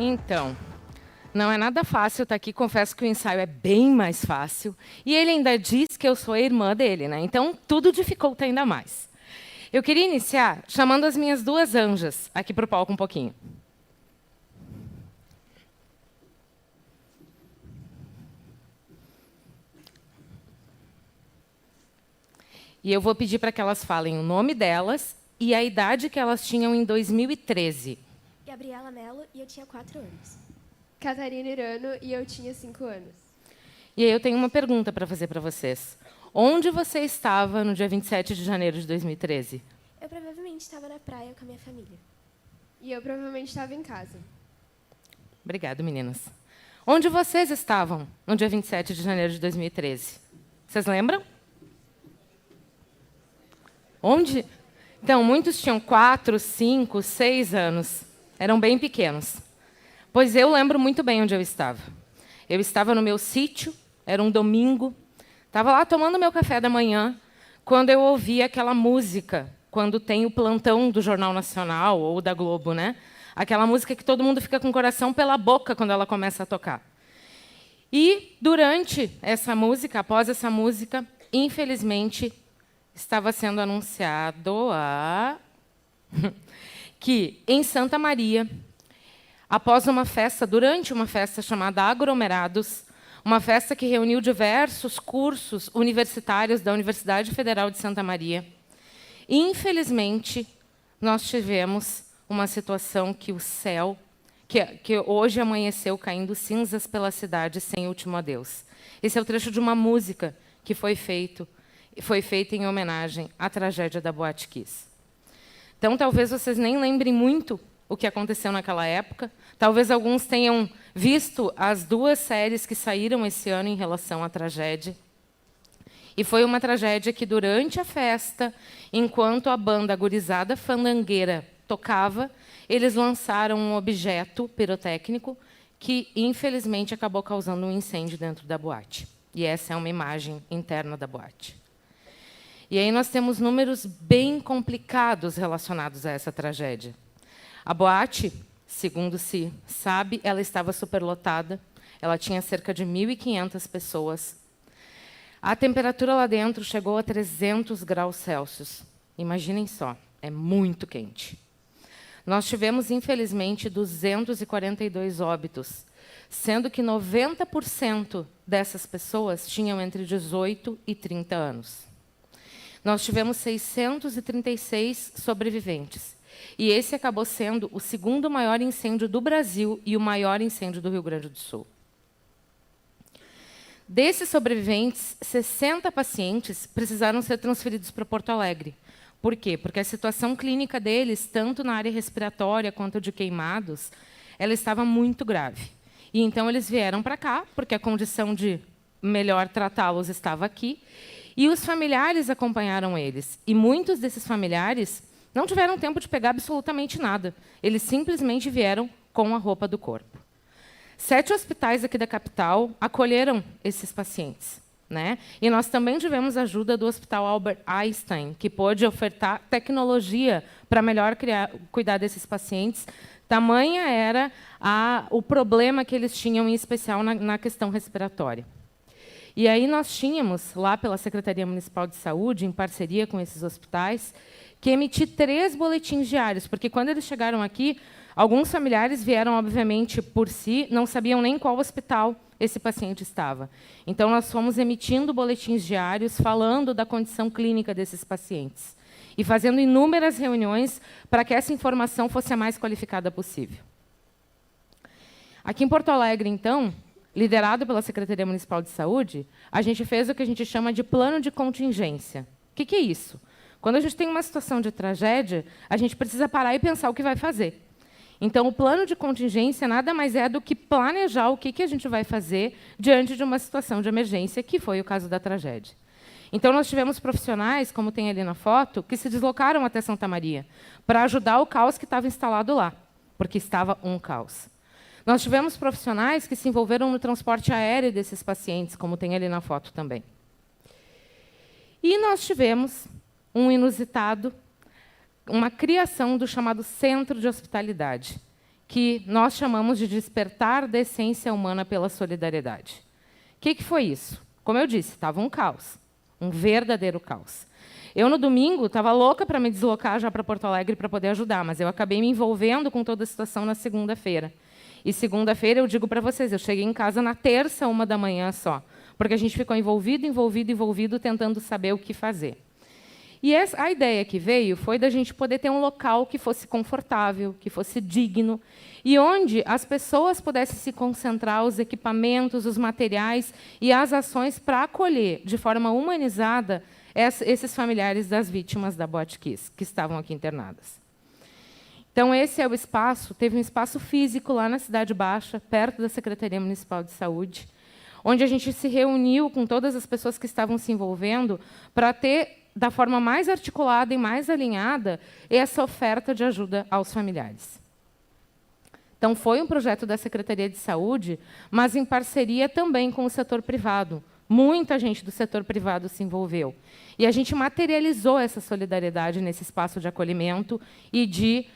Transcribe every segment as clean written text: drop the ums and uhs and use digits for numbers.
Então, não é nada fácil estar aqui, confesso que o ensaio é bem mais fácil. E ele ainda diz que eu sou a irmã dele, né? Então, tudo dificulta ainda mais. Eu queria iniciar chamando as minhas duas anjas aqui para o palco um pouquinho. E eu vou pedir para que elas falem o nome delas e a idade que elas tinham em 2013. Gabriela Mello e eu tinha 4 anos. Catarina Irano e eu tinha 5 anos. E aí eu tenho uma pergunta para fazer para vocês. Onde você estava no dia 27 de janeiro de 2013? Eu provavelmente estava na praia com a minha família. E eu provavelmente estava em casa. Obrigada, meninas. Onde vocês estavam no dia 27 de janeiro de 2013? Vocês lembram? Onde? Então, muitos tinham 4, 5, 6 anos. Eram bem pequenos. Pois eu lembro muito bem onde eu estava. Eu estava no meu sítio, era um domingo. Estava lá tomando meu café da manhã, quando eu ouvi aquela música, quando tem o plantão do Jornal Nacional ou da Globo, né? Aquela música que todo mundo fica com o coração pela boca quando ela começa a tocar. E, durante essa música, após essa música, infelizmente, estava sendo anunciado que, em Santa Maria, após uma festa, durante uma festa chamada Aglomerados, uma festa que reuniu diversos cursos universitários da Universidade Federal de Santa Maria, infelizmente, nós tivemos uma situação que o céu, que hoje amanheceu caindo cinzas pela cidade sem último adeus. Esse é o trecho de uma música que foi feita em homenagem à tragédia da Boate Kiss. Então, talvez vocês nem lembrem muito o que aconteceu naquela época. Talvez alguns tenham visto as 2 séries que saíram esse ano em relação à tragédia. E foi uma tragédia que, durante a festa, enquanto a banda Gurizada Fandangueira tocava, eles lançaram um objeto pirotécnico que, infelizmente, acabou causando um incêndio dentro da boate. E essa é uma imagem interna da boate. E aí nós temos números bem complicados relacionados a essa tragédia. A boate, segundo se sabe, ela estava superlotada, ela tinha cerca de 1.500 pessoas. A temperatura lá dentro chegou a 300 graus Celsius. Imaginem só, é muito quente. Nós tivemos, infelizmente, 242 óbitos, sendo que 90% dessas pessoas tinham entre 18 e 30 anos. Nós tivemos 636 sobreviventes. E esse acabou sendo o 2º maior incêndio do Brasil e o maior incêndio do Rio Grande do Sul. Desses sobreviventes, 60 pacientes precisaram ser transferidos para Porto Alegre. Por quê? Porque a situação clínica deles, tanto na área respiratória quanto de queimados, ela estava muito grave. E então eles vieram para cá, porque a condição de melhor tratá-los estava aqui. E os familiares acompanharam eles. E muitos desses familiares não tiveram tempo de pegar absolutamente nada. Eles simplesmente vieram com a roupa do corpo. 7 hospitais aqui da capital acolheram esses pacientes, né? E nós também tivemos ajuda do Hospital Albert Einstein, que pôde ofertar tecnologia para melhor cuidar desses pacientes. Tamanha era o problema que eles tinham, em especial na questão respiratória. E aí nós tínhamos, lá pela Secretaria Municipal de Saúde, em parceria com esses hospitais, que emitir 3 boletins diários, porque quando eles chegaram aqui, alguns familiares vieram, obviamente, por si, não sabiam nem qual hospital esse paciente estava. Então, nós fomos emitindo boletins diários, falando da condição clínica desses pacientes, e fazendo inúmeras reuniões para que essa informação fosse a mais qualificada possível. Aqui em Porto Alegre, então, liderado pela Secretaria Municipal de Saúde, a gente fez o que a gente chama de plano de contingência. O que é isso? Quando a gente tem uma situação de tragédia, a gente precisa parar e pensar o que vai fazer. Então, o plano de contingência nada mais é do que planejar o que a gente vai fazer diante de uma situação de emergência, que foi o caso da tragédia. Então, nós tivemos profissionais, como tem ali na foto, que se deslocaram até Santa Maria para ajudar o caos que estava instalado lá, porque estava um caos. Nós tivemos profissionais que se envolveram no transporte aéreo desses pacientes, como tem ali na foto também. E nós tivemos uma criação do chamado Centro de Hospitalidade, que nós chamamos de despertar da essência humana pela solidariedade. O que foi isso? Como eu disse, estava um caos, um verdadeiro caos. Eu, no domingo, estava louca para me deslocar já para Porto Alegre para poder ajudar, mas eu acabei me envolvendo com toda a situação na segunda-feira. E segunda-feira, eu digo para vocês, eu cheguei em casa na terça, 1h só, porque a gente ficou envolvido, tentando saber o que fazer. E a ideia que veio foi da gente poder ter um local que fosse confortável, que fosse digno, e onde as pessoas pudessem se concentrar, os equipamentos, os materiais e as ações para acolher, de forma humanizada, esses familiares das vítimas da Boate Kiss, que estavam aqui internadas. Então, esse é o espaço, teve um espaço físico lá na Cidade Baixa, perto da Secretaria Municipal de Saúde, onde a gente se reuniu com todas as pessoas que estavam se envolvendo para ter, da forma mais articulada e mais alinhada, essa oferta de ajuda aos familiares. Então, foi um projeto da Secretaria de Saúde, mas em parceria também com o setor privado. Muita gente do setor privado se envolveu. E a gente materializou essa solidariedade nesse espaço de acolhimento e de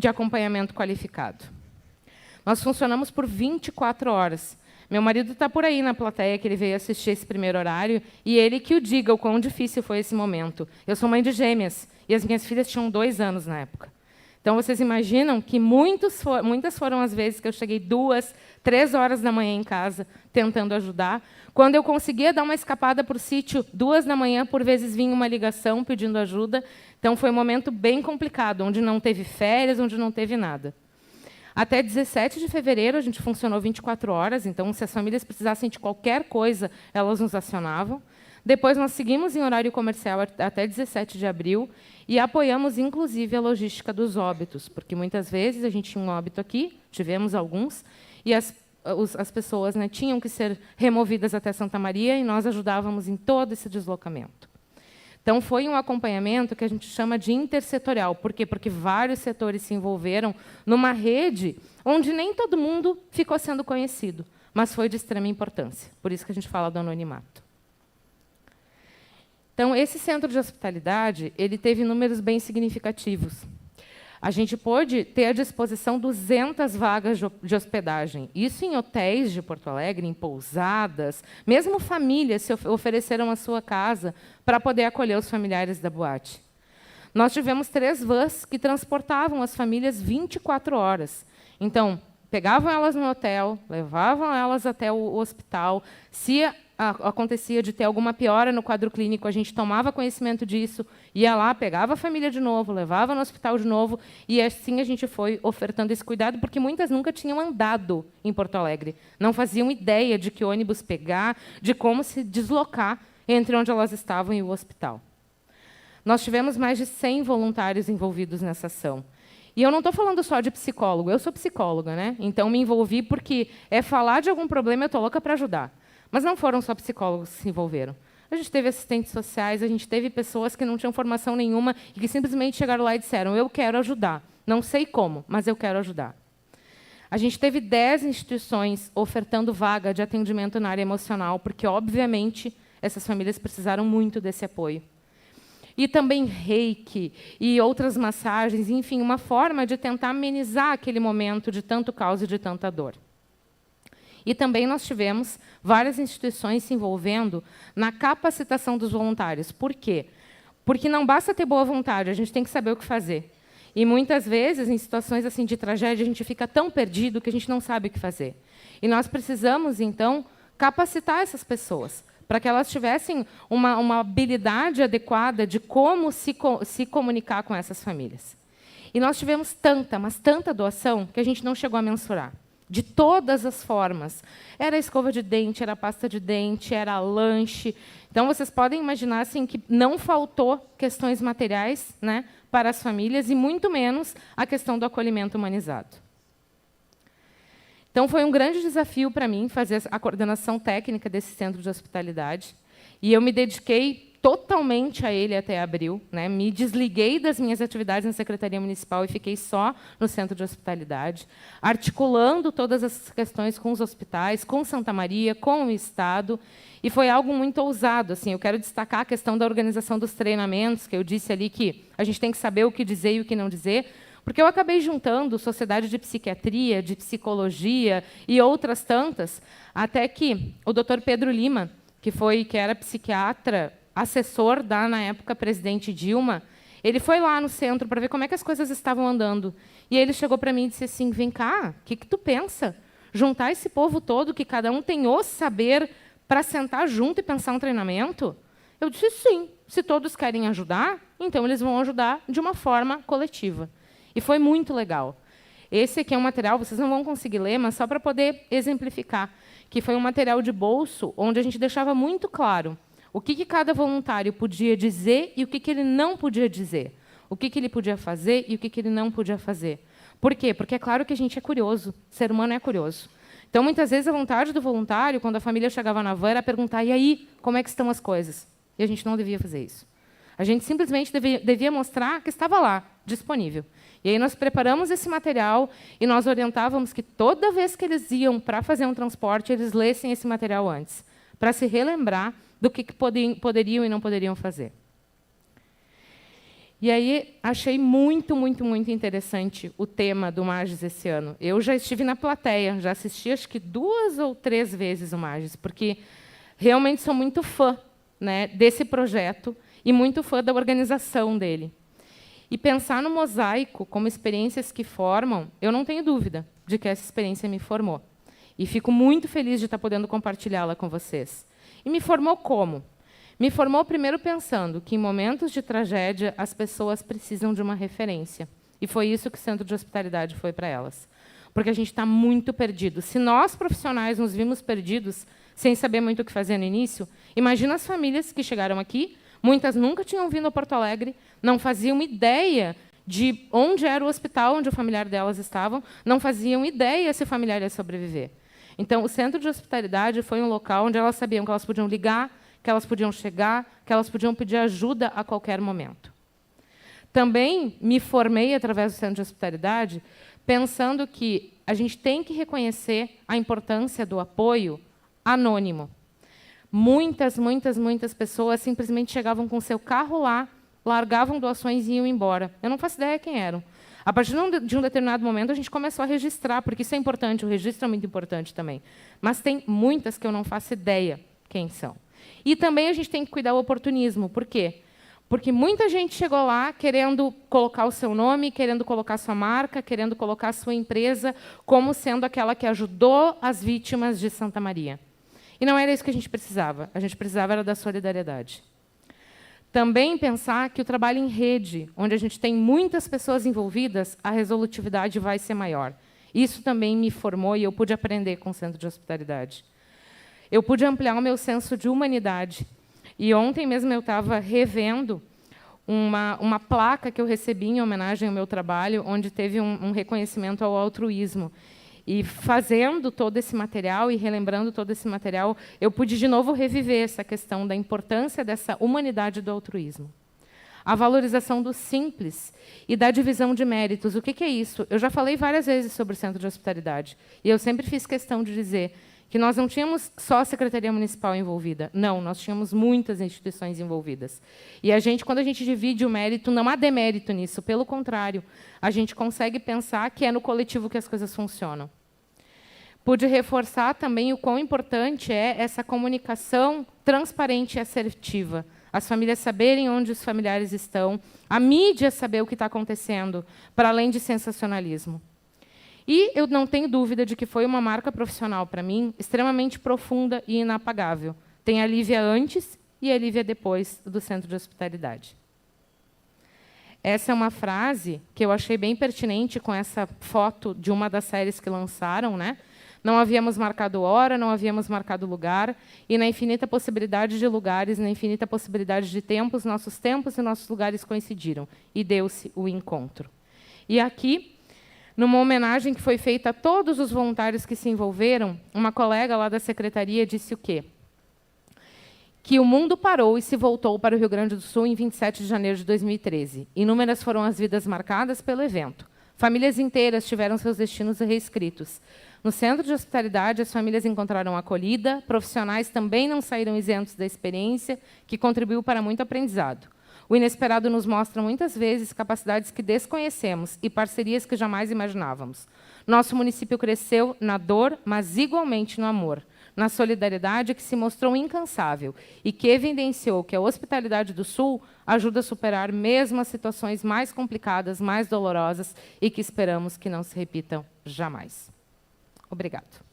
acompanhamento qualificado. Nós funcionamos por 24 horas. Meu marido está por aí na plateia, que ele veio assistir esse primeiro horário, e ele que o diga o quão difícil foi esse momento. Eu sou mãe de gêmeas, e as minhas filhas tinham 2 anos na época. Então, vocês imaginam que muitas foram as vezes que eu cheguei 2, 3 horas da manhã em casa, tentando ajudar. Quando eu conseguia dar uma escapada para o sítio, 2 da manhã, por vezes vinha uma ligação pedindo ajuda. Então, foi um momento bem complicado, onde não teve férias, onde não teve nada. Até 17 de fevereiro, a gente funcionou 24 horas, então, se as famílias precisassem de qualquer coisa, elas nos acionavam. Depois, nós seguimos em horário comercial até 17 de abril e apoiamos, inclusive, a logística dos óbitos, porque, muitas vezes, a gente tinha um óbito aqui, tivemos alguns, e as pessoas, né, tinham que ser removidas até Santa Maria, e nós ajudávamos em todo esse deslocamento. Então, foi um acompanhamento que a gente chama de intersetorial. Por quê? Porque vários setores se envolveram numa rede onde nem todo mundo ficou sendo conhecido, mas foi de extrema importância. Por isso que a gente fala do anonimato. Então, esse centro de hospitalidade, ele teve números bem significativos. A gente pôde ter à disposição 200 vagas de hospedagem. Isso em hotéis de Porto Alegre, em pousadas. Mesmo famílias se ofereceram a sua casa para poder acolher os familiares da boate. Nós tivemos 3 vans que transportavam as famílias 24 horas. Então, pegavam elas no hotel, levavam elas até o hospital. Se acontecia de ter alguma piora no quadro clínico, a gente tomava conhecimento disso, ia lá, pegava a família de novo, levava no hospital de novo, e assim a gente foi ofertando esse cuidado, porque muitas nunca tinham andado em Porto Alegre, não faziam ideia de que ônibus pegar, de como se deslocar entre onde elas estavam e o hospital. Nós tivemos mais de 100 voluntários envolvidos nessa ação. E eu não estou falando só de psicólogo, eu sou psicóloga, né? Então me envolvi porque falar de algum problema, eu estou louca para ajudar. Mas não foram só psicólogos que se envolveram. A gente teve assistentes sociais, a gente teve pessoas que não tinham formação nenhuma e que simplesmente chegaram lá e disseram: eu quero ajudar. Não sei como, mas eu quero ajudar. A gente teve 10 instituições ofertando vaga de atendimento na área emocional, porque, obviamente, essas famílias precisaram muito desse apoio. E também reiki e outras massagens, enfim, uma forma de tentar amenizar aquele momento de tanto caos e de tanta dor. E também nós tivemos várias instituições se envolvendo na capacitação dos voluntários. Por quê? Porque não basta ter boa vontade, a gente tem que saber o que fazer. E, muitas vezes, em situações assim de tragédia, a gente fica tão perdido que a gente não sabe o que fazer. E nós precisamos, então, capacitar essas pessoas, para que elas tivessem uma habilidade adequada de como se comunicar com essas famílias. E nós tivemos tanta, mas tanta doação, que a gente não chegou a mensurar. De todas as formas. Era escova de dente, era pasta de dente, era lanche. Então, vocês podem imaginar assim, que não faltou questões materiais, né, para as famílias, e muito menos a questão do acolhimento humanizado. Então, foi um grande desafio para mim fazer a coordenação técnica desse centro de hospitalidade. E eu me dediquei totalmente a ele até abril, né? Me desliguei das minhas atividades na Secretaria Municipal e fiquei só no Centro de Hospitalidade, articulando todas essas questões com os hospitais, com Santa Maria, com o Estado, e foi algo muito ousado. Assim, eu quero destacar a questão da organização dos treinamentos, que eu disse ali que a gente tem que saber o que dizer e o que não dizer, Porque eu acabei juntando sociedade de psiquiatria, de psicologia e outras tantas, até que o Dr. Pedro Lima, que era psiquiatra, assessor da, na época, presidente Dilma, ele foi lá no centro para ver como é que as coisas estavam andando. E ele chegou para mim e disse assim, vem cá, o que tu pensa? Juntar esse povo todo, que cada um tem o saber, para sentar junto e pensar um treinamento? Eu disse, sim, se todos querem ajudar, então eles vão ajudar de uma forma coletiva. E foi muito legal. Esse aqui é um material, vocês não vão conseguir ler, mas só para poder exemplificar, que foi um material de bolso, onde a gente deixava muito claro o que cada voluntário podia dizer e o que ele não podia dizer. O que ele podia fazer e o que ele não podia fazer. Por quê? Porque é claro que a gente é curioso, o ser humano é curioso. Então, muitas vezes, a vontade do voluntário, quando a família chegava na van, era perguntar, e aí, como é que estão as coisas? E a gente não devia fazer isso. A gente simplesmente devia mostrar que estava lá, disponível. E aí nós preparamos esse material e nós orientávamos que toda vez que eles iam para fazer um transporte, eles lessem esse material antes, para se relembrar do que poderiam e não poderiam fazer. E aí achei muito, muito, muito interessante o tema do Magis esse ano. Eu já estive na plateia, já assisti acho que 2 ou 3 vezes o Magis, porque realmente sou muito fã, né, desse projeto e muito fã da organização dele. E pensar no mosaico como experiências que formam, eu não tenho dúvida de que essa experiência me formou. E fico muito feliz de estar podendo compartilhá-la com vocês. E me formou como? Me formou primeiro pensando que, em momentos de tragédia, as pessoas precisam de uma referência. E foi isso que o Centro de Hospitalidade foi para elas. Porque a gente está muito perdido. Se nós, profissionais, nos vimos perdidos, sem saber muito o que fazer no início, imagina as famílias que chegaram aqui, muitas nunca tinham vindo a Porto Alegre, não faziam ideia de onde era o hospital onde o familiar delas estavam, não faziam ideia se o familiar ia sobreviver. Então, o Centro de Hospitalidade foi um local onde elas sabiam que elas podiam ligar, que elas podiam chegar, que elas podiam pedir ajuda a qualquer momento. Também me formei, através do Centro de Hospitalidade, pensando que a gente tem que reconhecer a importância do apoio anônimo. Muitas, muitas, muitas pessoas simplesmente chegavam com seu carro lá, largavam doações e iam embora. Eu não faço ideia quem eram. A partir de um determinado momento, a gente começou a registrar, porque isso é importante, o registro é muito importante também. Mas tem muitas que eu não faço ideia quem são. E também a gente tem que cuidar do oportunismo. Por quê? Porque muita gente chegou lá querendo colocar o seu nome, querendo colocar sua marca, querendo colocar a sua empresa como sendo aquela que ajudou as vítimas de Santa Maria. E não era isso que a gente precisava. A gente precisava era da solidariedade. Também pensar que o trabalho em rede, onde a gente tem muitas pessoas envolvidas, a resolutividade vai ser maior. Isso também me formou e eu pude aprender com o Centro de Hospitalidade. Eu pude ampliar o meu senso de humanidade. E ontem mesmo eu estava revendo uma placa que eu recebi em homenagem ao meu trabalho, onde teve um reconhecimento ao altruísmo. E fazendo todo esse material e relembrando todo esse material, eu pude de novo reviver essa questão da importância dessa humanidade do altruísmo. A valorização do simples e da divisão de méritos. O que é isso? Eu já falei várias vezes sobre o Centro de Hospitalidade. E eu sempre fiz questão de dizer que nós não tínhamos só a Secretaria Municipal envolvida. Não, nós tínhamos muitas instituições envolvidas. E quando a gente divide o mérito, não há demérito nisso. Pelo contrário, a gente consegue pensar que é no coletivo que as coisas funcionam. Pude reforçar também o quão importante é essa comunicação transparente e assertiva. As famílias saberem onde os familiares estão, a mídia saber o que está acontecendo, para além de sensacionalismo. E eu não tenho dúvida de que foi uma marca profissional, para mim, extremamente profunda e inapagável. Tem a Lívia antes e a Lívia depois do Centro de Hospitalidade. Essa é uma frase que eu achei bem pertinente com essa foto de uma das séries que lançaram, né? Não havíamos marcado hora, não havíamos marcado lugar, e na infinita possibilidade de lugares, na infinita possibilidade de tempos, nossos tempos e nossos lugares coincidiram, e deu-se o encontro. E aqui, numa homenagem que foi feita a todos os voluntários que se envolveram, uma colega lá da secretaria disse o quê? Que o mundo parou e se voltou para o Rio Grande do Sul em 27 de janeiro de 2013. Inúmeras foram as vidas marcadas pelo evento. Famílias inteiras tiveram seus destinos reescritos. No Centro de Hospitalidade, as famílias encontraram acolhida, profissionais também não saíram isentos da experiência, que contribuiu para muito aprendizado. O inesperado nos mostra muitas vezes capacidades que desconhecemos e parcerias que jamais imaginávamos. Nosso município cresceu na dor, mas igualmente no amor, na solidariedade que se mostrou incansável e que evidenciou que a hospitalidade do Sul ajuda a superar mesmo as situações mais complicadas, mais dolorosas e que esperamos que não se repitam jamais. Obrigado.